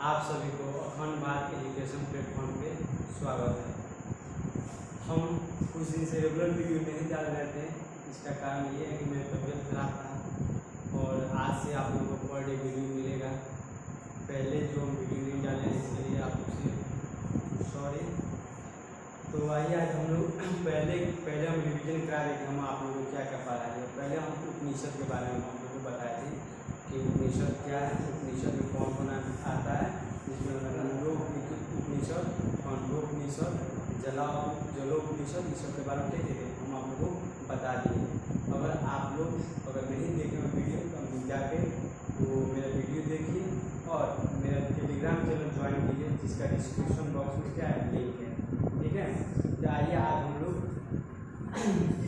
आप सभी को अखंड भारत एजुकेशन प्लेटफॉर्म पे स्वागत है। हम कुछ दिन से रेगुलर वीडियो नहीं डाल रहे थे। इसका कारण ये है कि मेरी तबीयत खराब था और आज से आप लोगों को पर डे वीडियो मिलेगा। पहले जो हम वीडियो नहीं डाले इसके लिए आप लोग से सॉरी। तो आइए आज हम लोग पहले हम रिवीजन करा रहे कि हम आप लोगों को क्या क्या पढ़ा है। पहले हम उपनिषद के बारे में हम लोग को बताए थे कि उपनिषद क्या है, उपनिषद में कौन कौन आता है, जिसमें उपनिषद, खंडोपनिषद, जलोपनिषद, इस सब के बारे में देखे हम आप लोगों को बता दिए। अगर नहीं देखे वीडियो तो जाके वो मेरा वीडियो देखिए और मेरा टेलीग्राम चैनल ज्वाइन कीजिए जिसका डिस्क्रिप्शन बॉक्स में क्या है लिंक है, ठीक है। तो आइए आज हम लोग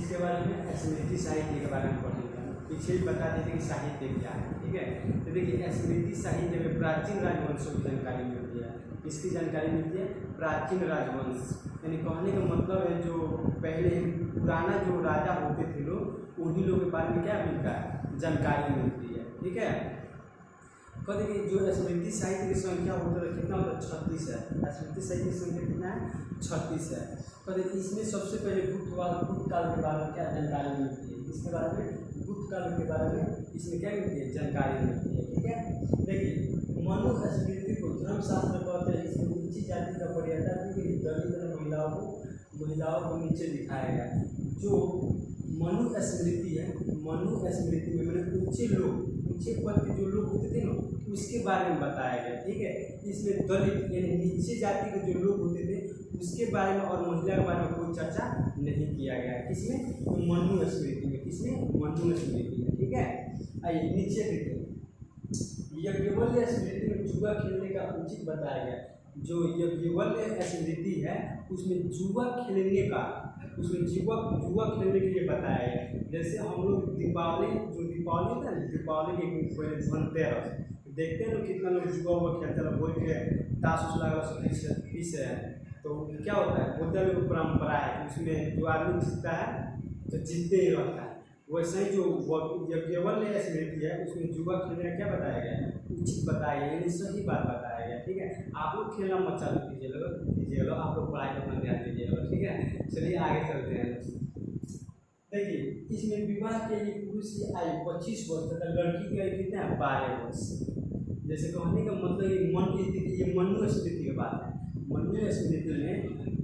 इसके बारे में स्मृति साहित्य के बारे में पढ़ेंगे। पीछे भी बता देते कि साहित्य क्या है, ठीक है। तो देखिए स्मृति साहित्य में प्राचीन राजवंशों की जानकारी मिलती है। इसकी जानकारी मिलती है प्राचीन राजवंश, यानी कहने का मतलब है जो पहले पुराना जो राजा होते थे लोग उन्हीं लोगों के बारे में क्या मिलता है, जानकारी मिलती है, ठीक है। कहते कि जो स्मृति साहित्य की संख्या होता है कितना होता है, 36 है। स्मृति साहित्य की संख्या कितना है, 36 है। कहते इसमें सबसे पहले गुप्त काल के बारे में क्या जानकारी मिलती है, इसके बारे में गुप्त काल के बारे में इसमें क्या मिलती है, जानकारी मिलती है, ठीक है। देखिए मनु स्मृति को धर्मशास्त्र कहते हैं। इसमें नीची जाति का पर्यटन दलित महिलाओं को नीचे दिखाया गया। जो मनु स्मृति है, मनु स्मृति में मैंने ऊंचे पद के जो लोग होते थे ना उसके बारे में बताया गया, ठीक है। इसमें दलित यानी नीचे जाति के जो लोग होते थे उसके बारे में और महिला के बारे में कोई चर्चा नहीं किया गया। किसमें, तो मनु स्मृति में। किसमें, मनु स्मृति में, ठीक है। आइए नीचे देखते हैं। यज्ञवल्क्य स्मृति में जुआ खेलने का उचित बताया गया। जो यज्ञवल्क्य स्मृति है उसमें जुआ खेलने का, उसमें जुआ खेलने के लिए बताया है। जैसे हम लोग दीपावली होता है, दीपावली के धनतेरस देखते हैं लोग कितना लोग जुआ खेलते हैं, बोल के ताश लगा पीस है। तो क्या होता है, बोलते लोग परंपरा है कि उसमें जो आदमी जीतता है तो जीतते ही रहता है। वैसे ही जो यज्ञवल्क्य स्मृति है उसमें जुआ खेलने का क्या बताया गया, उचित बताया गया, यानी सही बात बताया गया, ठीक है। आप लोग खेलना मत चालू कीजिएगा, आप लोग पढ़ाई पर अपना ध्यान दीजिएगा, ठीक है। चलिए आगे चलते हैं। देखिए इसमें विवाह के लिए पुरुष की आयु 25 वर्ष तथा लड़की की आयु कितना है, 12 वर्ष। जैसे कहने का मतलब ये मन की स्थिति, ये मनु स्मृति की बात है। मनु स्मृति में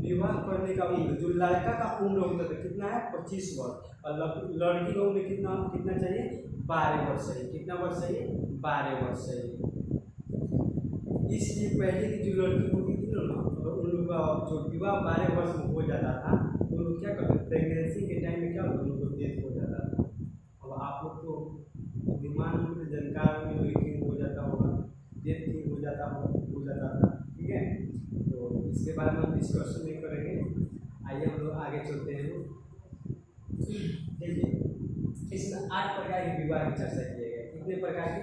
विवाह करने का उम्र, जो लड़का का उम्र होता था कितना है, 25 वर्ष, और लड़की का उम्र कितना चाहिए, 12 वर्ष चाहिए। कितना वर्ष चाहिए, 12 वर्ष चाहिए। इसलिए पहले की जो लड़की होती थी ना, उन लोग का जो विवाह 12 वर्ष में हो जाता था तो लोग क्या करते, प्रेगनेंसी के टाइम में क्या होता, उनको डेथ हो जाता था। अब आप लोग तो दिमाग में जानकार हो जाता होगा, डेथ हो जाता था, ठीक है। तो इसके बारे में हम डिस्कशन नहीं करेंगे। आइए हम लोग आगे चलते हैं। देखिए इसमें 8 प्रकार के विवाह की चर्चा किया गया। कितने प्रकार के,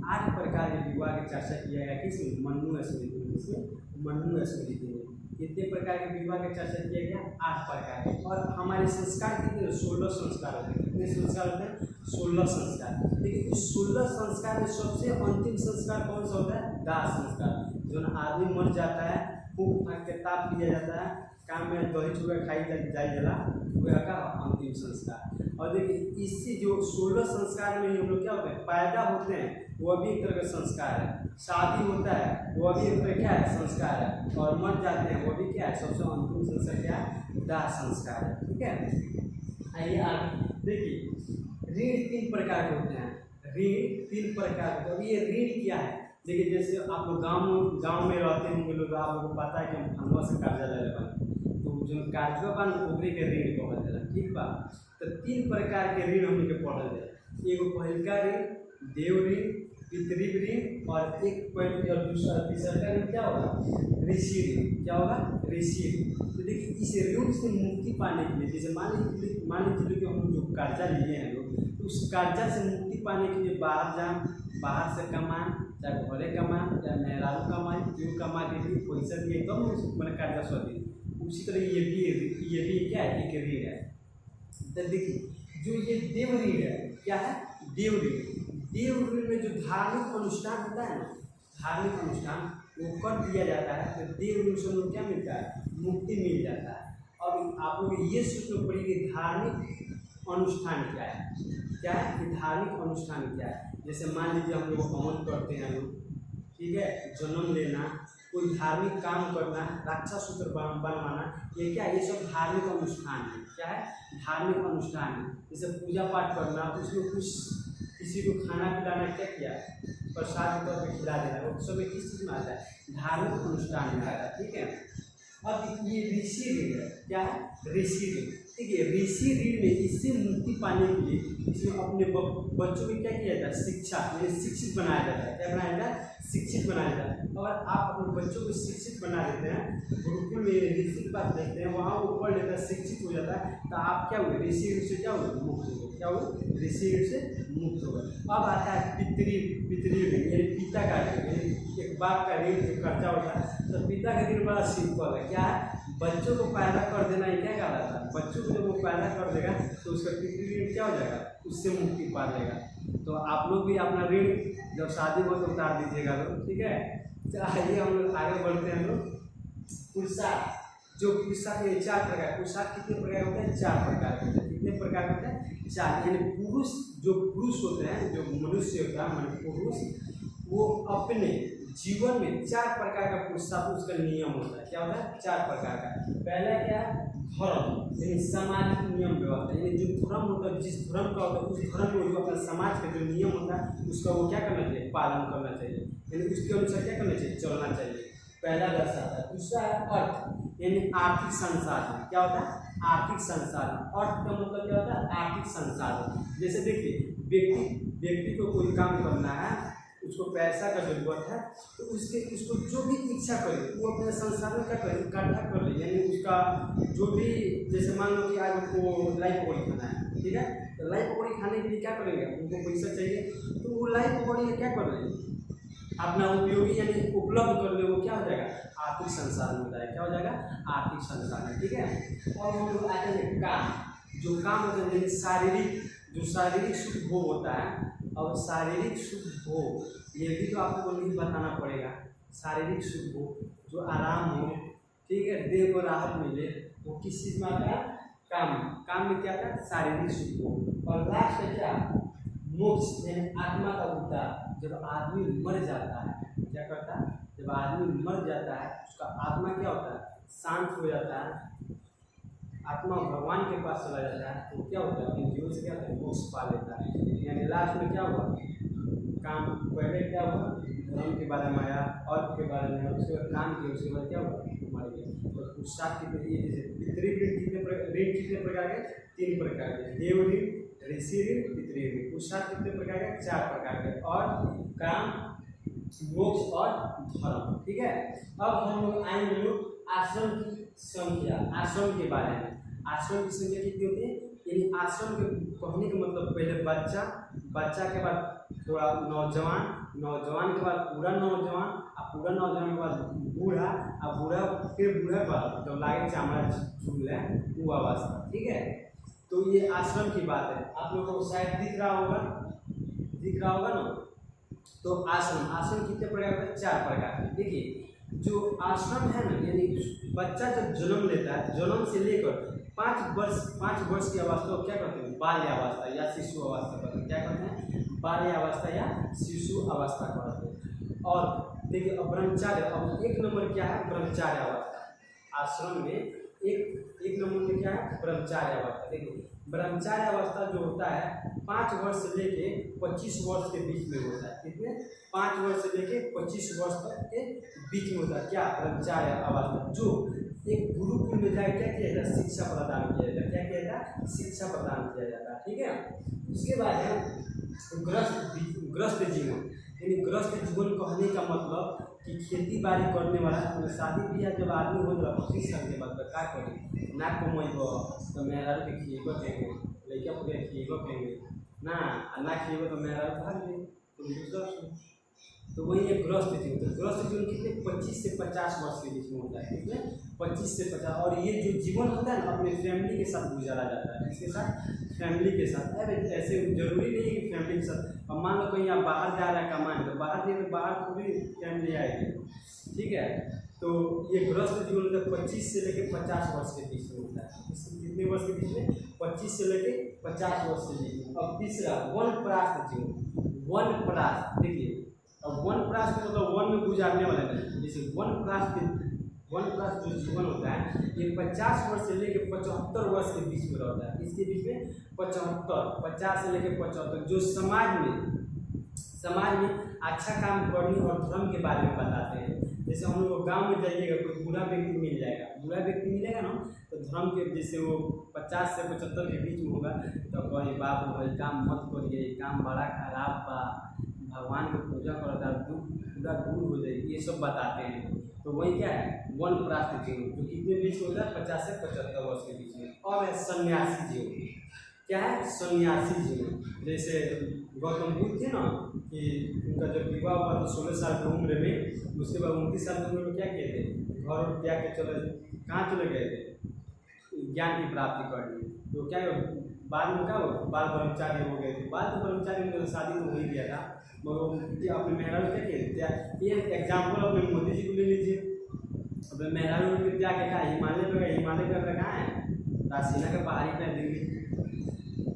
8 प्रकार के विवाह की चर्चा किया गया। किसमें, मनु स्मृति में। किसमें, मनु स्मृति में। कितने प्रकार के विवाह की चर्चा किया गया, 8 प्रकार के। और हमारे संस्कार कितने, 16 संस्कार होते हैं। कितने संस्कार होते हैं, 16 संस्कार। लेकिन इस 16 संस्कार में सबसे अंतिम संस्कार कौन सा होता है, दाह संस्कार। जो आदमी मर जाता है खूब फाँक के ताप लिया जाता है, काम में दही चूड़ा खाई जाए जला, वह का अंतिम संस्कार। और देखिए इससे जो 16 संस्कार में हम लोग क्या होते हैं, पैदा होते हैं वह भी एक तरह का संस्कार है, शादी होता है वह भी एक तरह क्या है, संस्कार है, और मर जाते हैं वह भी क्या है, सबसे अंतिम संस्कार क्या है, दाह संस्कार है, ठीक है। आइए आगे देखिए, ऋण 3 प्रकार के होते हैं। ऋण 3 प्रकार के। अब ये ऋण क्या है, देखिए जैसे आप लोग गाँव में रहते होंगे लोग, आप लोगों को पता है कि हम फंडवा से कर्जा ले लेना, तो जो कर्जा बा ओकरे के ऋण कहल जाला, ठीक बा। तो 3 प्रकार के ऋण हमने के पढ़ल जाए। एगो पहिलका ऋण देव ऋण, पितृ ऋण, और एक पहले और दूसरा तीसरा ऋण क्या होगा, ऋषि ऋण। क्या होगा, ऋषि ऋण। तो देखिए इस ऋण से मुक्ति पाने के लिए, जैसे मान लीजिए कि हम जो कर्जा लिए हैं लोग, तो उस कर्जा से मुक्ति पाने के लिए बाहर से कमाएं, चाहे घरे कमाएं, चाहे मेहरारू कमाएं, जो कमा के भी पैसा दिए तो मैंने कर्जा सौ दी। उसी तरह ये भी क्या है, एक ऋण है। तो देखिए जो ये देव ऋण है, क्या है, देव ऋण। देव ऋण में जो धार्मिक अनुष्ठान होता है ना, धार्मिक अनुष्ठान वो कर दिया जाता है तो देव लोग से हम लोग क्या मिलता है, मुक्ति मिल जाता है। अब आप लोग ये सोचना पड़ेगी धार्मिक अनुष्ठान क्या है, क्या है कि धार्मिक अनुष्ठान क्या है। जैसे मान लीजिए हम लोग हवन करते हैं लोग, ठीक है, जन्म लेना, कोई धार्मिक काम करना, रक्षा सूत्र बनवाना, ये क्या, ये सब धार्मिक अनुष्ठान है। क्या है, धार्मिक अनुष्ठान है। जैसे पूजा पाठ करना, उसमें कुछ किसी को खाना पिलाना, क्या किया, प्रसाद के तौर पर खिला देना, वो सब किस चीज़ में आता है, धार्मिक अनुष्ठान में आता है। ठीक है, अब ये ऋषि ऋण है, क्या है, ऋषि ऋण। ठीक है, ऋषि ऋण में इससे मुक्ति पाने के लिए इसमें अपने बच्चों को क्या किया जाता है, शिक्षा यानी शिक्षित बनाया जाता है। क्या बनाया जाता है, शिक्षित बनाया जाता है। अगर आप अपने बच्चों को शिक्षित बना देते हैं, गुरुकुल में ऋषि के पास देखते हैं, वहाँ वो पढ़ लेता है, शिक्षित हो जाता है, तो आप क्या हुए, ऋषि ऋण से क्या हुए, मुक्त हो गए। क्या हुए, ऋषि ऋण से मुक्त हो गए। अब आता है पितृ ऋण, यानी पिता का ऋण, यानी एक बाप का ऋण जो कर्जा होता है। तो पिता का ऋण बड़ा सिंपल है, क्या है, बच्चों को पैदा कर देना। ये क्या कहलाता है, बच्चों को जब वो पैदा कर देगा तो उसका पितृ ऋण क्या हो जाएगा, उससे मुक्ति पा लेगा। तो आप लोग भी अपना ऋण जब शादी हो तो उतार दीजिएगा लोग। ठीक है, आइए हम लोग आगे बढ़ते हैं। लोग पुरुषार्थ, जो पुरुषार्थ के 4 प्रकार, पुरुषार्थ कितने प्रकार होते हैं, 4 प्रकार के होते हैं। कितने प्रकार होते हैं, 4। यानी पुरुष, जो पुरुष होते हैं, जो मनुष्य होता है, मान पुरुष, वो अपने जीवन में 4 प्रकार का पुरुषार्थ, उसका नियम होता है। क्या होता है, 4 प्रकार का। पहला क्या है, धर्म, यानी सामाजिक नियम व्यवस्था, यानी जो धर्म होता है, जिस धर्म का होता है, उस धर्म में जो अपना समाज का जो नियम होता है उसका वो क्या करना चाहिए, पालन करना चाहिए, यानी उसके अनुसार क्या करना चाहिए, चलना चाहिए। पहला दर्शाता है। दूसरा है अर्थ, यानी आर्थिक संसाधन। क्या होता है, आर्थिक संसाधन। अर्थ का मतलब क्या होता है, आर्थिक संसाधन। जैसे देखिए, व्यक्ति को कोई काम करना है, उसको पैसा का जरूरत है, तो उसको जो भी इच्छा करे वो अपने संसाधन का करे, इकट्ठा कर ले। यानी उसका जो भी, जैसे मान लो कि आज उनको लाई पकौड़ी खाना है, ठीक है, तो लाई पकौड़ी खाने के लिए क्या करेंगे, उनको पैसा चाहिए, तो वो लाई पकौड़ी क्या कर ले, अपना उपयोगी यानी उपलब्ध कर ले, वो क्या हो जाएगा, आर्थिक संसाधन होता है। क्या हो जाएगा, आर्थिक संसाधन। ठीक है, और हम लोग आते हैं काम, जो काम होता है, शारीरिक, जो शारीरिक सुख भोग होता है। अब शारीरिक सुख भोग ये भी तो आपको नहीं बताना पड़ेगा। शारीरिक सुख भोग, जो आराम हो, ठीक है, देह को राहत मिले, वो किस चीज़ में आता है, काम में क्या आता है, शारीरिक सुख भोग। और लास्ट है क्या, मोक्ष, यानी आत्मा का उद्धार। जब आदमी मर जाता है, क्या करता है, जब आदमी मर जाता है उसका आत्मा क्या होता है, शांत हो जाता है, आत्मा भगवान के पास चला जाता है, तो क्या होता है, अपने जीवन से क्या होता है, मोक्ष पा लेता है। यानी लास्ट में क्या हुआ, काम, पहले क्या हुआ, धर्म के बारे में आया, अर्थ के बारे में, उसके बाद काम किया, उसके बाद क्या हुआ, मर गया। तो पुरुषार्थ कितने, जैसे पितृ ऋण कितने प्रकार के, 3 प्रकार के, देव ऋण, ऋषि ऋण, पितृ ऋण। पुरुषार्थ कितने प्रकार के, 4 प्रकार के, और काम, मोक्ष और धर्म। ठीक है, अब हम लोग आएंगे आश्रम की संख्या, आश्रम के बारे में। आश्रम की संख्या कितनी होती है, यानी आश्रम के कहने का मतलब पहले बच्चा के बाद थोड़ा नौजवान के बाद पूरा नौजवान, और पूरा नौजवान के बाद बूढ़ा, और बूढ़ा फिर बूढ़ा के बाद जब लागे चामड़ा छूट ले वो अवस्था। ठीक है, तो ये आश्रम की बात है। आप लोगों को शायद दिख रहा होगा ना। तो आश्रम कितने प्रकार के, 4 प्रकार के। देखिए, जो आश्रम है ना, यानी बच्चा जब जन्म लेता है, जन्म से लेकर 5 वर्ष की अवस्था को क्या कहते हैं, बाल्यावस्था या शिशु अवस्था कहते हैं। क्या कहते हैं, बाल्यावस्था या शिशु अवस्था कहते हैं। और देखिए, अब ब्रह्मचार्य, अब 1 नंबर क्या है, ब्रह्मचार्य अवस्था। आश्रम में एक नंबर में क्या है, ब्रह्मचार्य अवस्था। देखिए, ब्रह्मचार्य अवस्था जो होता है 5 वर्ष से लेके 25 वर्ष के बीच में होता है। कितने, 5 वर्ष से लेके 25 वर्ष तक के बीच में होता है क्या, ब्रह्मचार्य अवस्था। जो एक गुरुकुल में जाकर क्या किया जाता है, शिक्षा प्रदान किया जाता है। क्या किया जाता है, शिक्षा प्रदान किया जाता है। ठीक है, उसके बाद है ग्रस्त जीवन, यानी ग्रस्त जीवन कहने का मतलब कि खेती बाड़ी करने वाला, शादी ब्याह जब आदमी हो जाए 25 साल के बाद क्या करें, ना कमेब तो मेहरा के खिएबो कहेंगे, लड़का पुरे खिएबो कहेंगे ना खिएबो तो मेहरा भाग जाए, तुम दूसरा तो वही है गृहस्थ जीवन। तो गृहस्थ जीवन कितने 25 से 50 वर्ष के बीच में होता है, कितने 25 से 50। और ये जो जीवन होता है ना अपने फैमिली के साथ गुजारा जाता है, इसके साथ फैमिली के साथ। अरे ऐसे जरूरी नहीं है कि फैमिली के साथ। अब मान लो कहीं आप बाहर जा रहा है कमाने, तो बाहर जाए तो बाहर पूरी फैमिली आएगी, ठीक है। तो ये गृहस्थ जीवन होता है 25 से लेकर 50 वर्ष के बीच में होता है। कितने वर्ष के बीच में 25 से लेकर 50 वर्ष के बीच में। अब तीसरा वनप्रस्थ जीवन। वनप्रस्थ देखिए, अब वनप्रस्थ मतलब वन में गुजारने वाला नहीं। जैसे वनप्रस्थ जो जीवन होता है ये 50 वर्ष से लेकर 75 वर्ष के बीच में रहता है। इसके बीच में 50 से लेकर 75 जो समाज में अच्छा काम करने और धर्म के बारे में बताते हैं। जैसे हम लोग गाँव में जाइएगा, कोई बुरा व्यक्ति मिल जाएगा, बुरा व्यक्ति मिलेगा ना, तो धर्म के जैसे वो 50 से 75 के बीच में होगा, तो कहे बाबू भाई काम मत करिए, काम बड़ा खराब बा, भगवान की पूजा करता है, पूरा दूर हो जाएगी, ये सब बताते हैं। तो वही क्या है वनप्रस्थ जीवन, जो कितने बीच में होता है 50 से 75 वर्ष के बीच में। और है सन्यासी जीवन। क्या है सन्यासी जीवन? जैसे गौतम बुद्ध थे ना, कि उनका जब विवाह हुआ तो 16 साल की उम्र में, उसके बाद 29 साल की उम्र में क्या किए थे, घर त्याग के कहाँ चले गए थे ज्ञान की प्राप्ति करने। तो क्या बाद में क्या हो बाल ब्रह्मचारी हो गए थे। बाल ब्रह्मचारी में शादी तो हो ही गया था, मगर अपने मेहरारू क्या किए। ये एग्जाम्पल अपने मोदी जी को ले लीजिए। अपने मेहरारू के त्याग के कहा हिमालय पे, हिमालय पे कहाँ है रासीना के पहाड़ी पे दिल्ली,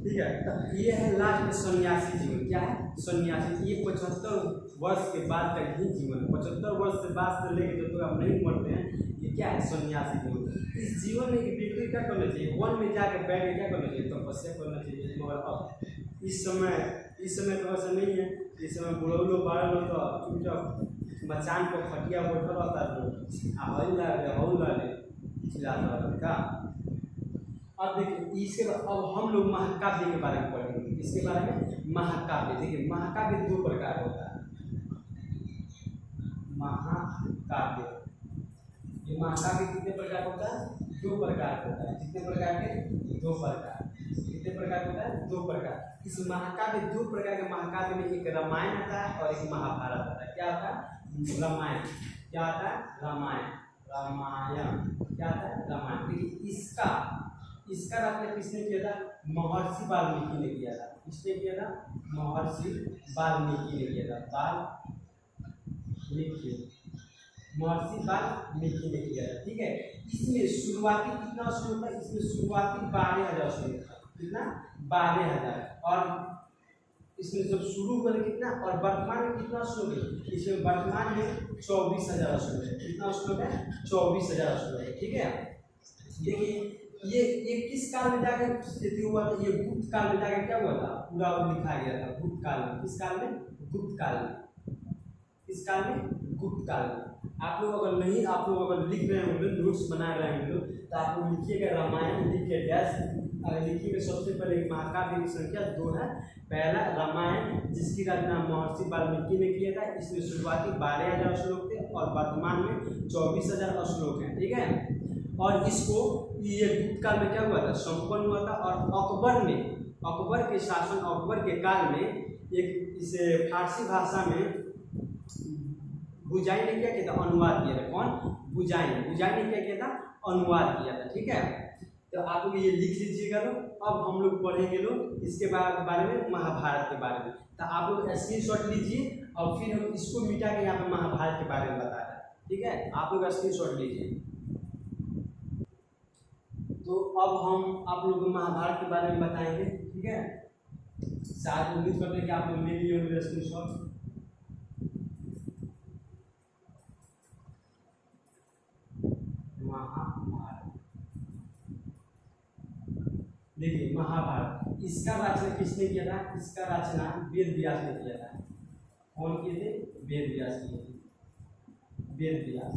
ठीक है। तो ये है लास्ट में सन्यासी जीवन। क्या है सन्यासी? ये 75 वर्ष के बाद का ही जीवन। 75 वर्ष से बाद से लेकर जब तक आप नहीं मरते हैं, ये क्या है सन्यासी जीवन। इस जीवन में एक व्यक्ति क्या करना चाहिए, वन में जाकर बैठ के क्या करना चाहिए, तपस्या करना चाहिए। मगर अब इस समय तो ऐसा नहीं है। इस समय बुढ़ो लोग 12 लोग तो चुपचाप मचान को खटिया बैठा रहता है, तो चिल्लाता का। अब देखिए इसके बाद अब हम लोग महाकाव्य के बारे में पढ़ेंगे। इसके बारे में महाकाव्य। देखिए महाकाव्य 2 प्रकार होता है। महाकाव्य, ये महाकाव्य कितने प्रकार होता है? 2 प्रकार होता है। कितने प्रकार के? 2 प्रकार। कितने प्रकार होता है? 2 प्रकार। इस महाकाव्य 2 प्रकार के महाकाव्य में एक रामायण आता है और एक महाभारत आता है। क्या होता है? रामायण। क्या आता है? रामायण। क्या आता है? रामायण। देखिए इसका रचना किसने किया था? महर्षि वाल्मीकि ने किया था। किसने किया था? महर्षि वाल्मीकि ने किया था। महर्षि वाल्मीकि ने किया था, ठीक है। इसमें शुरुआती कितना श्लोक था? इसमें शुरुआती 12,000 श्लोक था। कितना? 12,000। और इसमें जब शुरू हुआ कितना, और वर्तमान में कितना श्लोक है? इसमें वर्तमान में 24,000 श्लोक है। कितना श्लोक है? 24,000 श्लोक है, ठीक है। देखिए ये किस काल में जाकर स्थिति हुआ था? ये गुप्त काल में जाकर क्या हुआ था? पूरा लिखा गया था गुप्त काल में। किस काल में? गुप्त काल में। किस काल में? गुप्त काल में। आप लोग अगर लिख रहे होंगे, नोट्स बना रहे होंगे, तो आप लोग लिखिएगा रामायण, लिखिए डैश, लिखिएगा सबसे पहले महाकाव्य की संख्या 2 है। पहला रामायण, जिसकी रचना महर्षि वाल्मीकि ने किया था। इसमें शुरुआती 12,000 श्लोक थे और वर्तमान में 24,000 श्लोक हैं, ठीक है। और इसको ये गुप्त काल में क्या हुआ था? संपन्न हुआ था। और अकबर के शासन, अकबर के काल में एक इसे फारसी भाषा में बुजाई ने क्या किया था? अनुवाद किया था। कौन? बुजाई ने क्या किया था? अनुवाद किया था, ठीक है। तो आप लोग ये लिख लीजिएगा। अब हम लोग पढ़ेंगे इसके बारे में, महाभारत के बारे में। तो आप लोग स्क्रीनशॉट लीजिए और फिर हम इसको मिटा के यहाँ पे महाभारत के बारे में बता रहे हैं, ठीक है। आप लोग स्क्रीनशॉट लीजिए। तो अब हम आप लोगों को महाभारत के बारे में बताएंगे, ठीक है। शायद उम्मीद करते हैं कि आप लोग ले लिए होंगे स्क्रीनशॉट। महाभारत, देखिए महाभारत, इसका रचना किसने किया था? इसका रचना वेद व्यास ने किया था। कौन किए थे? वेद व्यास किए थे। वेद व्यास।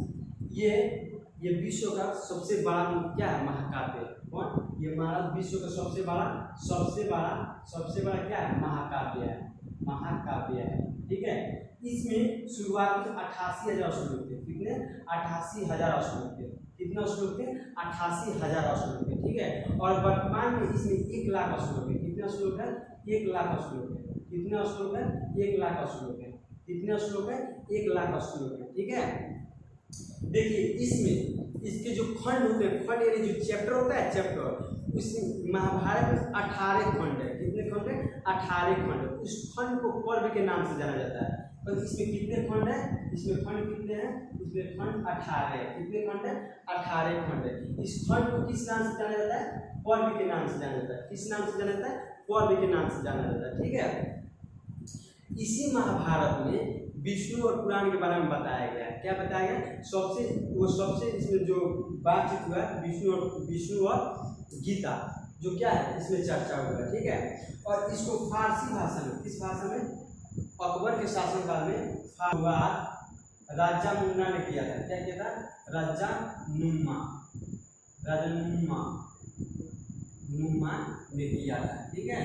ये विश्व का सबसे बड़ा क्या है? महाकाव्य। कौन? ये विश्व का सबसे बड़ा क्या है? महाकाव्य है, ठीक है। इसमें शुरुआत में 88,000 श्लोक थे। कितने? 88,000 श्लोक थे। कितना श्लोक थे? 88,000 श्लोक थे, ठीक है। और वर्तमान में इसमें 1 लाख श्लोक है। कितना श्लोक है? 1 लाख श्लोक है। कितना श्लोक है? 1 लाख श्लोक है। कितने श्लोक है? 1,00,000 श्लोक है। ठीक है, देखिए इसमें इसके जो खंड होते हैं, खंड यानी जो चैप्टर होता है, चैप्टर, उसमें महाभारत में 18 खंड है। कितने खंड है? 18 खंड। उस खंड को पर्व के नाम से जाना जाता है। तो इसमें कितने खंड है? इसमें खंड कितने हैं? इसमें खंड 18 है। कितने खंड है? 18 खंड है। इस खंड को किस नाम से जाना जाता है? पर्व के नाम से जाना जाता है। किस नाम से जाना जाता है? पर्व के नाम से जाना जाता है। ठीक है, इसी महाभारत में विष्णु और पुराण के बारे में बताया गया है। क्या बताया गया? सबसे इसमें जो बातचीत हुआ है विष्णु और गीता, जो क्या है इसमें चर्चा हुआ है। ठीक है, और इसको फारसी भाषा में, किस भाषा में? अकबर के शासनकाल में राजा मुन्ना ने किया था। क्या किया था? राजा नुम्मा ने किया था। ठीक है,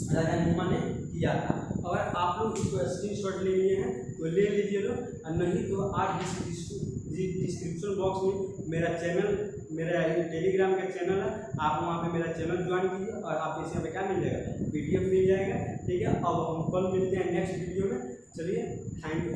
राजा नुम्मा ने किया था। अगर आप लोग इसको स्क्रीनशॉट ले लिए हैं तो ले लीजिए लो, और नहीं तो आप डिस्क्रिप्शन बॉक्स में मेरा टेलीग्राम का चैनल है, आप वहाँ पे मेरा चैनल ज्वाइन कीजिए और आप इसे क्या मिल जाएगा? PDF मिल जाएगा। ठीक है, अब हम कल मिलते हैं नेक्स्ट वीडियो में। चलिए, थैंक यू।